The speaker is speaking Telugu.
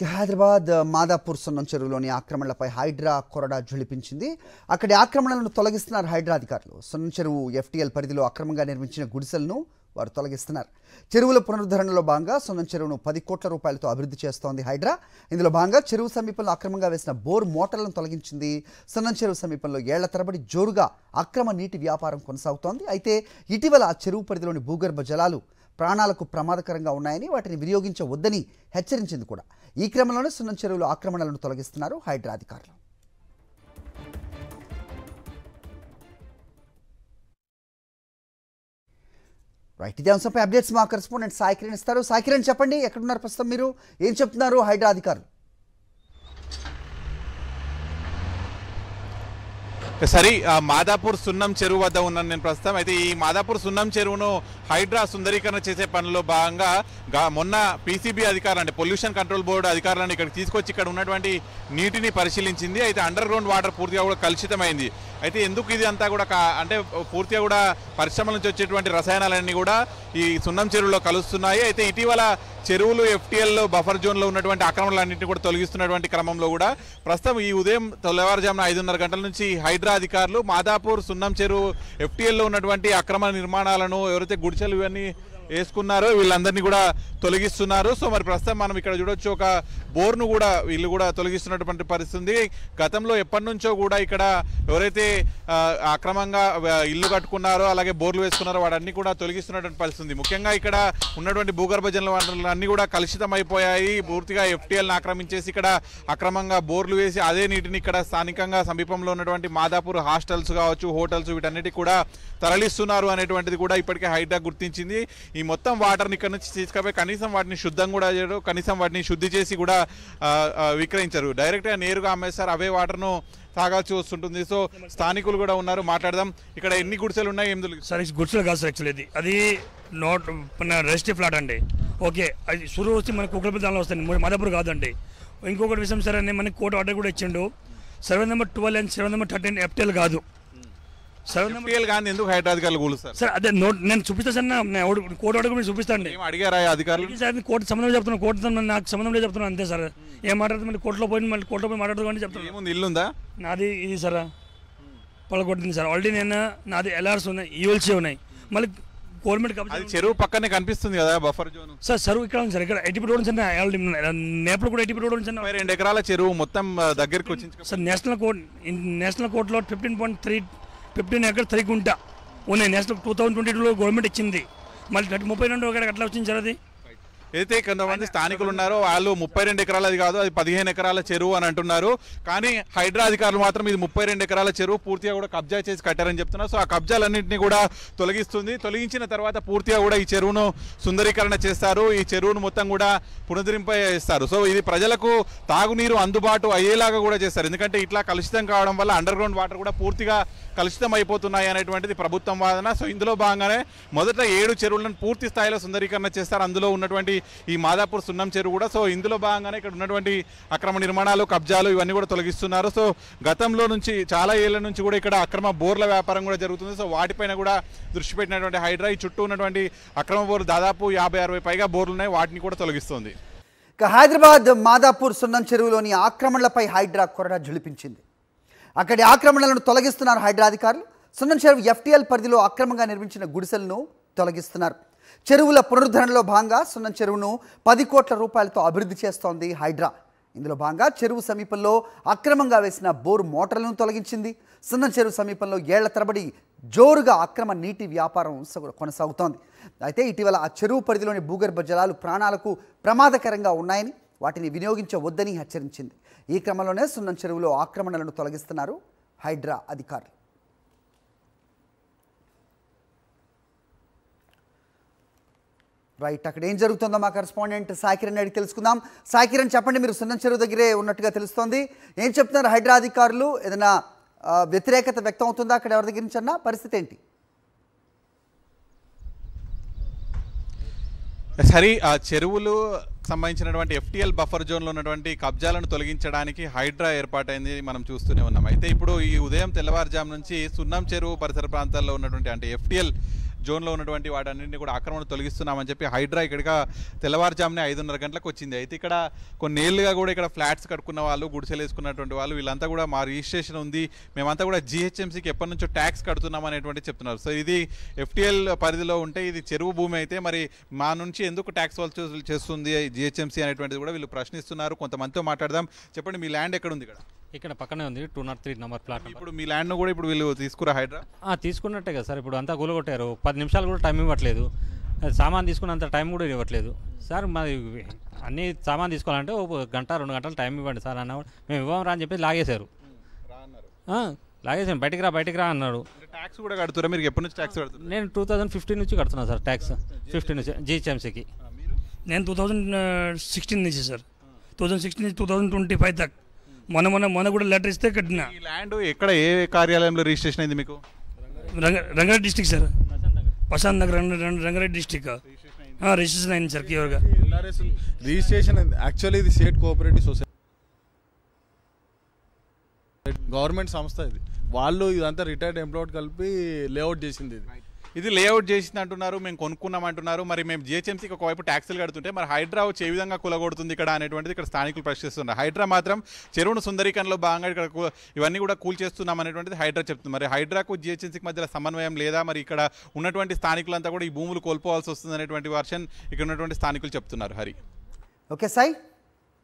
హైదరాబాద్ మాదాపూర్ సున్నం చెరువులోని ఆక్రమణలపై హైడ్రా కొరడా ఝుళిపించింది. అక్కడి ఆక్రమణలను తొలగిస్తున్నారు హైడ్రా అధికారులు. సున్నం చెరువు ఎఫ్టీఎల్ పరిధిలో అక్రమంగా నిర్మించిన గుడిసెలను వారు తొలగిస్తున్నారు. చెరువుల పునరుద్ధరణలో భాగంగా సున్నం చెరువును 10 కోట్ల రూపాయలతో అభివృద్ధి చేస్తోంది హైడ్రా. ఇందులో భాగంగా చెరువు సమీపంలో అక్రమంగా వేసిన బోర్ మోటార్లను తొలగించింది. సున్నం చెరువు సమీపంలో ఏళ్ల తరబడి జోరుగా అక్రమ నీటి వ్యాపారం కొనసాగుతోంది. అయితే ఇటీవల ఆ చెరువు పరిధిలోని భూగర్భ జలాలు ప్రాణాలకు ప్రమాదకరంగా ఉన్నాయని, వాటిని వినియోగించవద్దని హెచ్చరించింది కూడా. ఈ క్రమంలోనే సున్నం చెరువులో ఆక్రమణలను తొలగిస్తున్నారు హైడ్రా అధికారులు. రైట్, ఇదే అంశంపై అప్డేట్స్ మా కరెస్పాండెంట్ సాయి కిరణ్ ఇస్తారు. సాయి కిరణ్, చెప్పండి, ఎక్కడున్నారు ప్రస్తుతం మీరు? ఏం చెప్తున్నారు హైడ్రా అధికారులు? సరే, మాదాపూర్ సున్నం చెరువు వద్ద ఉన్నాను నేను ప్రస్తుతం. అయితే ఈ మాదాపూర్ సున్నం చెరువును హైడ్రా సుందరీకరణ చేసే పనిలో భాగంగా మొన్న పీసీబీ అధికారులు, అంటే పొల్యూషన్ కంట్రోల్ బోర్డు అధికారులను ఇక్కడికి తీసుకొచ్చి ఇక్కడ ఉన్నటువంటి నీటిని పరిశీలించింది. అయితే అండర్ గ్రౌండ్ వాటర్ పూర్తిగా కూడా కలుషితమైంది. అయితే ఎందుకు ఇది అంతా కూడా అంటే పూర్తిగా కూడా పరిశ్రమల నుంచి వచ్చేటువంటి రసాయనాలన్నీ కూడా ఈ సున్నం చెరువులో కలుస్తున్నాయి. అయితే ఇటీవల చెరువులు ఎఫ్టీఎల్ బఫర్ జోన్లో ఉన్నటువంటి ఆక్రమణలన్నింటినీ కూడా తొలగిస్తున్నటువంటి క్రమంలో కూడా ప్రస్తుతం ఈ ఉదయం తెల్లవారుజామున 5:30 గంటల నుంచి హైడ్రా అధికారులు మాదాపూర్ సున్నం చెరువు ఎఫ్టీఎల్లో ఉన్నటువంటి అక్రమ నిర్మాణాలను, ఎవరైతే గుడిసెలు ఇవన్నీ వేసుకున్నారో వీళ్ళందరినీ కూడా తొలగిస్తున్నారు. సో మరి ప్రస్తుతం మనం ఇక్కడ చూడొచ్చు, ఒక బోర్ను కూడా వీళ్ళు కూడా తొలగిస్తున్నటువంటి పరిస్థితి. గతంలో ఎప్పటి నుంచో కూడా ఇక్కడ ఎవరైతే అక్రమంగా ఇల్లు కట్టుకున్నారో, అలాగే బోర్లు వేసుకున్నారో వాటన్ని కూడా తొలగిస్తున్నటువంటి పరిస్థితి. ముఖ్యంగా ఇక్కడ ఉన్నటువంటి భూగర్భ జల వనరులు అన్నీ కూడా కలుషితం అయిపోయాయి. పూర్తిగా ఎఫ్టీఎల్ని ఆక్రమించేసి ఇక్కడ అక్రమంగా బోర్లు వేసి అదే నీటిని ఇక్కడ స్థానికంగా సమీపంలో ఉన్నటువంటి మాదాపూర్ హాస్టల్స్ కావచ్చు, హోటల్స్, వీటన్నిటికీ కూడా తరలిస్తున్నారు అనేటువంటిది కూడా ఇప్పటికే హైడ్రా గుర్తించింది. ఈ మొత్తం వాటర్ని ఇక్కడ నుంచి తీసుకుపోయి కనీసం వాటిని శుద్ధం కూడా చేయరు, కనీసం వాటిని శుద్ధి చేసి కూడా విక్రయించరు. డైరెక్ట్గా నేరుగా అమ్మేస్తారు, అవే వాటర్ను తాగాల్సి వస్తుంటుంది. సో స్థానికులు కూడా ఉన్నారు, మాట్లాడదాం. ఇక్కడ ఎన్ని గుడిసెలు ఉన్నాయి? ఏం తెలుసు సార్? గుడిసెలు కాదు సార్, యాక్చువల్లీ అది నాట్ మన రెసిడెంట్ ఫ్లాట్ అండి. ఓకే, అది సురు వచ్చి మనకు కుక్కలపల్లి దానిలో వస్తుంది, మాదాపూర్ కాదండి. ఇంకొకటి విషయం సార్, అని మనకి కోర్టు ఆర్డర్ కూడా ఇచ్చిండు. Survey number 12 and survey number 13 FTL కాదు. ఎఫ్టీఎల్ కానీ ఎందుకు హైడ్రా అధికారులు కూలుస్తారు సార్? అదే నేను చూపిస్తాను సార్, కోర్టు ఆర్డర్ కూడా చూపిస్తాను. అడిగారా అధికారులు? సార్ కోర్టు సంబంధం చెప్తున్నాను, కోర్టు నాకు సంబంధం లేదు చెప్తున్నాను, అంతే సార్. ఏం మాట్లాడుతుంది మళ్ళీ కోర్టులో పోయి మాట్లాడుతుంది చెప్తాను. ఏముంది, ఇల్లు ఉందా? నాది ఇది సార్ పలకొట్టింది సార్. ఆల్రెడీ నేను నాది ఎల్ఆర్స్ ఉన్నాయి, ఈఎల్సీ ఉన్నాయి. మళ్ళీ గవర్నమెంట్ చెరువు పక్కనే కనిపిస్తుంది కదా బఫర్ జోన్. సార్ చెరువు ఇక్కడ ఉంది సార్, ఇక్కడ 80 రోడ్ ఉంది సార్. నేపల్ కూడా 80 రోడ్ ఉంది సార్. 2 ఎకరాల చెరువు మొత్తం దగ్గరికి వచ్చింది సార్. నేషనల్ కోర్టులో 15 ఎకర్ 3 గుంట ఉన్నాయి. నేషనల్ 2022లో గవర్నమెంట్ ఇచ్చింది. మళ్ళీ 32 ఎకరాలు అట్లా వచ్చింది సార్. అది అయితే కొంతమంది స్థానికులు ఉన్నారో వాళ్ళు 32 ఎకరాలది కాదు, అది 15 ఎకరాల చెరువు అని అంటున్నారు. కానీ హైడ్రా అధికారులు మాత్రం ఇది 32 ఎకరాల చెరువు పూర్తిగా కూడా కబ్జా చేసి కట్టారని చెప్తున్నారు. సో ఆ కబ్జాలన్నింటినీ కూడా తొలగించిన తర్వాత పూర్తిగా కూడా ఈ చెరువును సుందరీకరణ చేస్తారు. ఈ చెరువును మొత్తం కూడా పునరుద్ధరింపజేస్తారు. సో ఇది ప్రజలకు తాగునీరు అందుబాటు అయ్యేలాగా కూడా చేస్తారు. ఎందుకంటే ఇట్లా కలుషితం కావడం వల్ల అండర్ గ్రౌండ్ వాటర్ కూడా పూర్తిగా కలుషితం అయిపోతున్నాయి అనేటువంటిది ప్రభుత్వం వాదన. సో ఇందులో భాగంగానే మొదట 7 చెరువులను పూర్తి స్థాయిలో సుందరీకరణ చేస్తారు. అందులో ఉన్నటువంటి ఈ మాదాపూర్ సున్నం చెరువు కూడా. సో ఇందులో భాగంగానే ఇక్కడ ఉన్నటువంటి అక్రమ నిర్మాణాలు, కబ్జాలు ఇవన్నీ కూడా తొలగిస్తున్నారు. సో గతంలో నుంచి చాలా ఏళ్ల నుంచి కూడా ఇక్కడ అక్రమ బోర్ల వ్యాపారం కూడా జరుగుతుంది. సో వాటిపైన కూడా దృష్టి పెట్టినటువంటి హైడ్రా ఈ చుట్టూ ఉన్నటువంటి అక్రమ బోర్లు దాదాపు 50-60 పైగా బోర్లు ఉన్నాయి, వాటిని కూడా తొలగిస్తుంది. ఇక హైదరాబాద్ మాదాపూర్ సున్నం చెరువులోని ఆక్రమణలపై హైడ్రా కొరడా ఝుళిపించింది. అక్కడి ఆక్రమణలను తొలగిస్తున్నారు హైడ్రా అధికారులు. సున్నం చెరువు ఎఫ్టీఎల్ పరిధిలో అక్రమంగా నిర్మించిన గుడిసెలను తొలగిస్తున్నారు. చెరువుల పునరుద్ధరణలో భాగంగా సున్నం చెరువును 10 కోట్ల రూపాయలతో అభివృద్ధి చేస్తోంది హైడ్రా. ఇందులో భాగంగా చెరువు సమీపంలో అక్రమంగా వేసిన బోరు మోటార్లను తొలగించింది. సున్నం చెరువు సమీపంలో ఏళ్ల తరబడి జోరుగా అక్రమ నీటి వ్యాపారం కొనసాగుతోంది. అయితే ఇటీవల ఆ చెరువు పరిధిలోని భూగర్భ జలాలు ప్రాణాలకు ప్రమాదకరంగా ఉన్నాయని, వాటిని వినియోగించవద్దని హెచ్చరించింది. ఈ క్రమంలోనే సున్నం చెరువులో ఆక్రమణలను తొలగిస్తున్నారు హైడ్రా అధికారులు. రైట్, అక్కడ ఏం జరుగుతుందో మా కరెస్పాండెంట్ సాయి కిరణ్ అడిగి తెలుసుకుందాం. సాయి కిరణ్, చెప్పండి, మీరు సున్నం చెరువు దగ్గరే ఉన్నట్టుగా తెలుస్తోంది. ఏం చెప్తున్నారు హైడ్రా అధికారులు? ఏదైనా వ్యతిరేకత వ్యక్తం అవుతుందా అక్కడ ఎవరి దగ్గర నుంచి అన్న? పరిస్థితి ఏంటి? సరే, ఆ చెరువులు సంబంధించినటువంటి ఎఫ్టీఎల్ బఫర్ జోన్లో ఉన్నటువంటి కబ్జాలను తొలగించడానికి హైడ్రా ఏర్పాటైంది మనం చూస్తూనే ఉన్నాం. అయితే ఇప్పుడు ఈ ఉదయం తెల్లవారుజాము నుంచి సున్నం చెరువు పరిసర ప్రాంతాల్లో ఉన్నటువంటి అంటే ఎఫ్టీఎల్ జోన్లో ఉన్నటువంటి వాటన్నింటినీ కూడా ఆక్రమణ తొలగిస్తున్నామని చెప్పి హైడ్రా ఇక్కడిగా తెల్లవారుజామునే 5:30 గంటలకు వచ్చింది. అయితే ఇక్కడ కొన్నేళ్లుగా కూడా ఇక్కడ ఫ్లాట్స్ కట్టుకున్న వాళ్ళు, గుడిసెలు వేసుకున్నటువంటి వాళ్ళు వీళ్ళంతా కూడా మా రిజిస్ట్రేషన్ ఉంది, మేమంతా కూడా జిహెచ్ఎంసీకి ఎప్పటి నుంచో ట్యాక్స్ కడుతున్నాం అనేటువంటి చెప్తున్నారు. సో ఇది ఎఫ్టీఎల్ పరిధిలో ఉంటే ఇది చెరువు భూమి అయితే మరి మా నుంచి ఎందుకు ట్యాక్స్ వసూలు చేస్తుంది జిహెచ్ఎంసీ అనేటువంటిది కూడా వీళ్ళు ప్రశ్నిస్తున్నారు. కొంతమందితో మాట్లాడదాం. చెప్పండి, మీ ల్యాండ్ ఎక్కడ ఉంది? ఇక్కడ పక్కనే ఉంది 203 నెంబర్ ప్లాట్. ఇప్పుడు మీ ల్యాండ్ను కూడా ఇప్పుడు వీళ్ళు తీసుకురా హైడ్రా? తీసుకున్నట్టే కదా సార్, ఇప్పుడు అంతా కూలగొట్టారు. 10 నిమిషాలు కూడా టైం ఇవ్వట్లేదు, సామాన్ తీసుకున్నంత టైం కూడా ఇవ్వట్లేదు సార్. మాది అన్ని సామాన్ తీసుకోవాలంటే 1 గంట 2 గంటలు టైం ఇవ్వండి సార్ అన్న, మేము ఇవ్వం రా అని చెప్పి లాగేశారు. లాగేసాను, బయటికి రా అన్నాడు. ట్యాక్స్ కూడా కడుతురా మీరు? ఎప్పటి నుంచి ట్యాక్స్ కడుతున్నారు? నేను 2015 నుంచి కడుతున్నాను సార్ ట్యాక్స్, 15 నుంచి జిహెచ్ఎంసీకి. నేను 2016 నుంచి సార్, 2016 నుంచి 2025 దాకా మొన్న కూడా లెటర్ ఇస్తే కట్టిన. ఈ ల్యాండ్ ఎక్కడ, ఏ కార్యాలయంలో రిజిస్ట్రేషన్ అయింది మీకు? Rangareddy district sir, Prashant Nagar Rangareddy district registration అయింది సార్. క్లియర్గా రిజిస్ట్రేషన్ యాక్చువల్లీ ఇది స్టేట్ కోఆపరేటివ్ సొసైటీ, గవర్నమెంట్ సంస్థ. ఇది వాళ్ళు ఇదంతా రిటైర్డ్ ఎంప్లాయ్ కలిపి లేఅవుట్ చేసింది. ఇది లేఅవుట్ చేసింది అంటున్నారు, మేము కొనుక్కున్నాం అంటున్నారు. మరి మేము జిహెచ్ఎంసీకి ఒకవైపు ట్యాక్సులు కడుతుంటే మరి హైడ్రా వచ్చి ఏ విధంగా కూలగొడుతుంది ఇక్కడ అనేటువంటిది ఇక్కడ స్థానికులు ప్రశ్నిస్తున్నారు. హైడ్రా మాత్రం చెరువును సుందరీకరణలో భాగంగా ఇక్కడ ఇవన్నీ కూడా కూల్ చేస్తున్నాం అనేటువంటిది హైడ్రా చెప్తుంది. మరి హైడ్రాకు జిహెచ్ఎంసీకి మధ్యలో సమన్వయం లేదా, మరి ఇక్కడ ఉన్నటువంటి స్థానికులంతా కూడా ఈ భూములు కోల్పోవాల్సి వస్తుంది అనేటువంటి వర్షన్ ఇక్కడ ఉన్నటువంటి స్థానికులు చెప్తున్నారు. హరి, ఓకే సాయి.